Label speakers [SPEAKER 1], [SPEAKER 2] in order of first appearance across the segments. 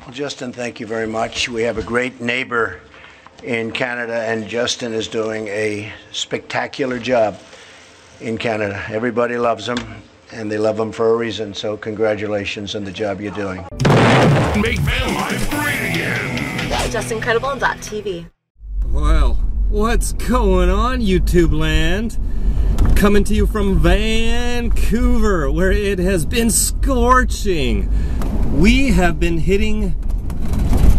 [SPEAKER 1] Well, Justin, thank you very much. We have a great neighbor in Canada, and Justin is doing a spectacular job in Canada. Everybody loves him, and they love him for a reason, so congratulations on the job you're doing.
[SPEAKER 2] Make van life great again.
[SPEAKER 3] JustIncredible.tv.
[SPEAKER 4] Well, what's going on, YouTube land? Coming to you from Vancouver, where it has been scorching. We have been hitting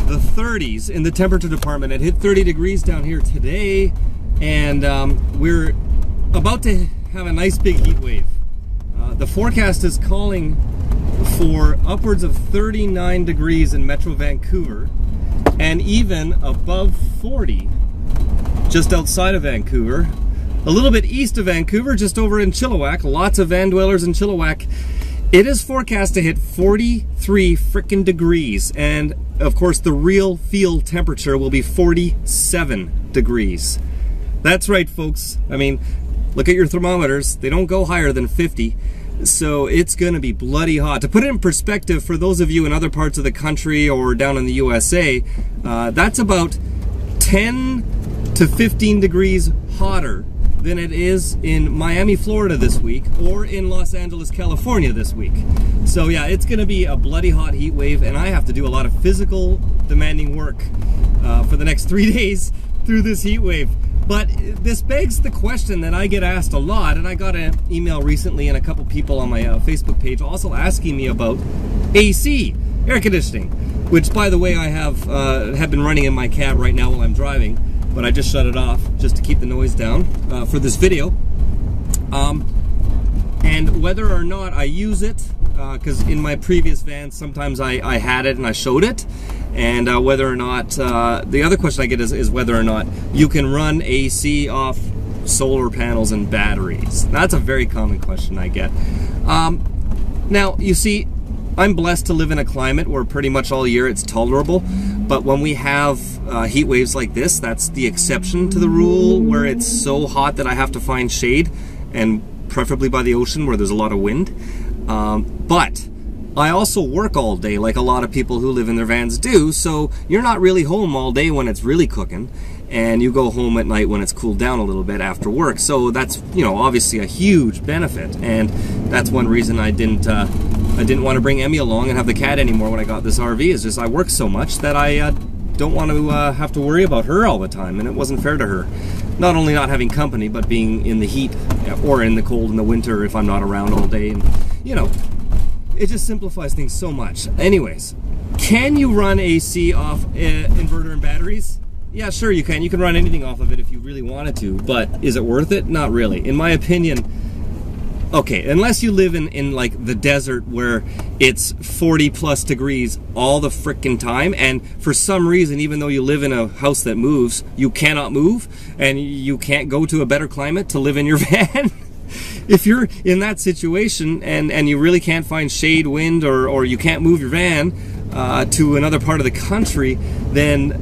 [SPEAKER 4] the 30s in the temperature department. It hit 30 degrees down here today, and we're about to have a nice big heat wave. The forecast is calling for upwards of 39 degrees in Metro Vancouver, and even above 40 just outside of Vancouver. A little bit east of Vancouver, just over in Chilliwack, lots of van dwellers in Chilliwack. It is forecast to hit 43 frickin' degrees, and of course the real field temperature will be 47 degrees. That's right, folks. I mean, look at your thermometers. They don't go higher than 50, so it's gonna be bloody hot. To put it in perspective, for those of you in other parts of the country or down in the USA, that's about 10 to 15 degrees hotter than it is in Miami, Florida this week, or in Los Angeles, California this week. So yeah, it's gonna be a bloody hot heat wave, and I have to do a lot of physical demanding work for the next 3 days through this heat wave. But this begs the question that I get asked a lot, and I got an email recently and a couple people on my Facebook page also asking me about AC, air conditioning, which, by the way, I have been running in my cab right now while I'm driving, but I just shut it off just to keep the noise down for this video. And whether or not I use it, because in my previous vans sometimes I had it and I showed it, and whether or not, the other question I get is whether or not you can run AC off solar panels and batteries. That's a very common question I get. Now, you see, I'm blessed to live in a climate where pretty much all year it's tolerable, but when we have heat waves like this, that's the exception to the rule, where it's so hot that I have to find shade, and preferably by the ocean where there's a lot of wind. But I also work all day like a lot of people who live in their vans do, so you're not really home all day when it's really cooking, and you go home at night when it's cooled down a little bit after work. So that's, you know, obviously a huge benefit, and that's one reason I didn't want to bring Emmy along and have the cat anymore when I got this RV. Is just I work so much that I don't want to have to worry about her all the time, and it wasn't fair to her. Not only not having company, but being in the heat or in the cold in the winter if I'm not around all day, and you know, it just simplifies things so much. Anyways, can you run AC off inverter and batteries? Yeah, sure you can. You can run anything off of it if you really wanted to, but is it worth it? Not really. In my opinion, okay, unless you live in like the desert where it's 40 plus degrees all the frickin' time, and for some reason, even though you live in a house that moves, you cannot move, and you can't go to a better climate to live in your van. If you're in that situation and you really can't find shade, wind, or you can't move your van to another part of the country, then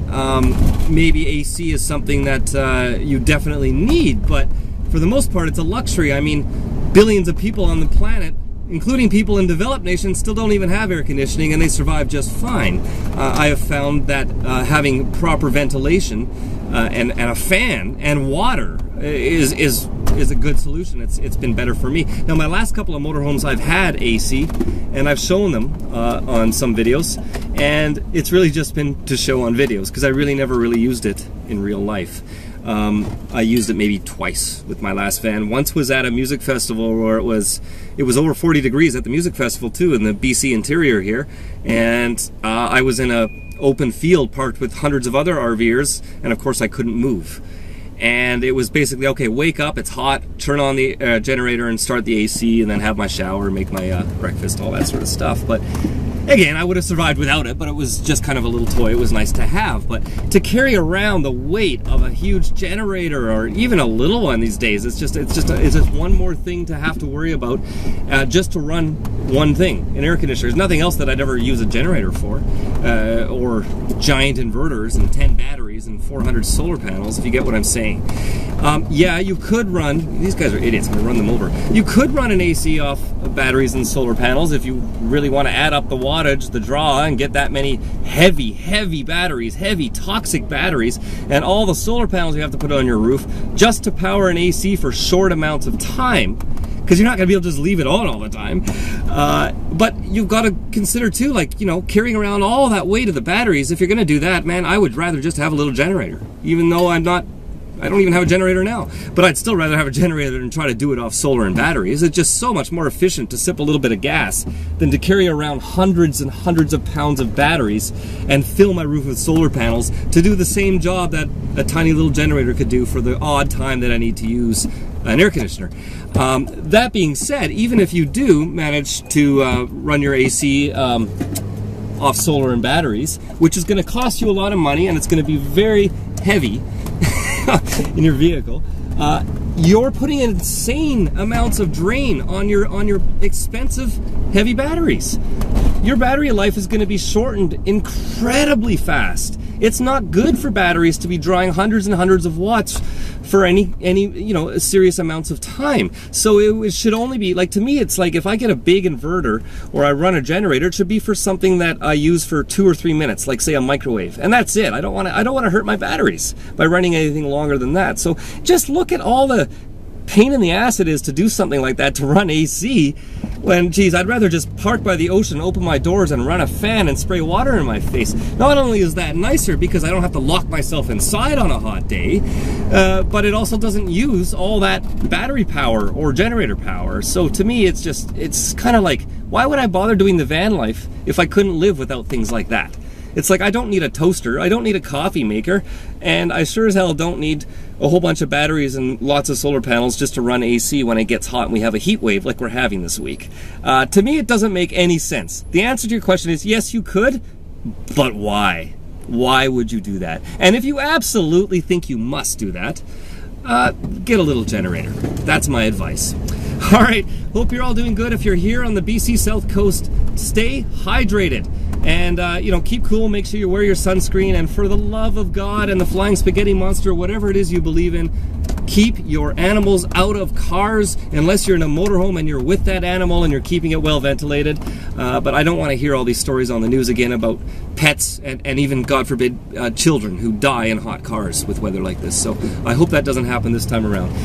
[SPEAKER 4] maybe AC is something that you definitely need. But for the most part, it's a luxury. I mean, billions of people on the planet, including people in developed nations, still don't even have air conditioning, and they survive just fine. I have found that having proper ventilation and a fan and water is a good solution. It's been better for me. Now, my last couple of motorhomes, I've had AC, and I've shown them on some videos, and it's really just been to show on videos, because I really never really used it in real life. I used it maybe twice with my last van. Once was at a music festival where it was over 40 degrees at the music festival too, in the BC interior here, and I was in a open field parked with hundreds of other RVers, and of course I couldn't move. And it was basically, okay, wake up, it's hot, turn on the generator and start the AC, and then have my shower, make my breakfast, all that sort of stuff. But again, I would have survived without it, but it was just kind of a little toy. It was nice to have. But to carry around the weight of a huge generator, or even a little one these days, it's just one more thing to have to worry about, just to run one thing, an air conditioner. There's nothing else that I'd ever use a generator for, or giant inverters and 10 batteries and 400 solar panels, if you get what I'm saying. Yeah, you could run, these guys are idiots, I'm gonna run them over. You could run an AC off batteries and solar panels if you really want to add up the watt wattage, the draw, and get that many heavy batteries, heavy toxic batteries, and all the solar panels you have to put on your roof just to power an AC for short amounts of time, because you're not going to be able to just leave it on all the time. But you've got to consider too, like, you know, carrying around all that weight of the batteries. If you're going to do that, man, I would rather just have a little generator, even though I don't even have a generator now, but I'd still rather have a generator than try to do it off solar and batteries. It's just so much more efficient to sip a little bit of gas than to carry around hundreds and hundreds of pounds of batteries and fill my roof with solar panels to do the same job that a tiny little generator could do for the odd time that I need to use an air conditioner. That being said, even if you do manage to run your AC off solar and batteries, which is going to cost you a lot of money and it's going to be very heavy in your vehicle, you're putting insane amounts of drain on your expensive heavy batteries. Your battery life is going to be shortened incredibly fast. It's not good for batteries to be drawing hundreds and hundreds of watts for any you know, serious amounts of time. So it should only be, like, to me, it's like if I get a big inverter or I run a generator, it should be for something that I use for 2 or 3 minutes, like say a microwave, and that's it. I don't want to hurt my batteries by running anything longer than that. So just look at all the pain in the ass it is to do something like that, to run AC, when, geez, I'd rather just park by the ocean, open my doors and run a fan and spray water in my face. Not only is that nicer because I don't have to lock myself inside on a hot day, but it also doesn't use all that battery power or generator power. So to me, it's kind of like, why would I bother doing the van life if I couldn't live without things like that? It's like, I don't need a toaster, I don't need a coffee maker, and I sure as hell don't need a whole bunch of batteries and lots of solar panels just to run AC when it gets hot and we have a heat wave like we're having this week. To me, it doesn't make any sense. The answer to your question is, yes, you could, but why? Why would you do that? And if you absolutely think you must do that, get a little generator. That's my advice. All right, hope you're all doing good. If you're here on the BC South Coast, stay hydrated. And, you know, keep cool, make sure you wear your sunscreen, and for the love of God and the flying spaghetti monster, whatever it is you believe in, keep your animals out of cars unless you're in a motorhome and you're with that animal and you're keeping it well ventilated. But I don't want to hear all these stories on the news again about pets and even, God forbid, children who die in hot cars with weather like this. So I hope that doesn't happen this time around.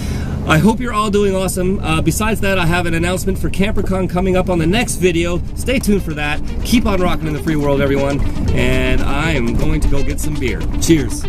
[SPEAKER 4] I hope you're all doing awesome. Besides that, I have an announcement for CamperCon coming up on the next video. Stay tuned for that. Keep on rocking in the free world, everyone. And I am going to go get some beer. Cheers.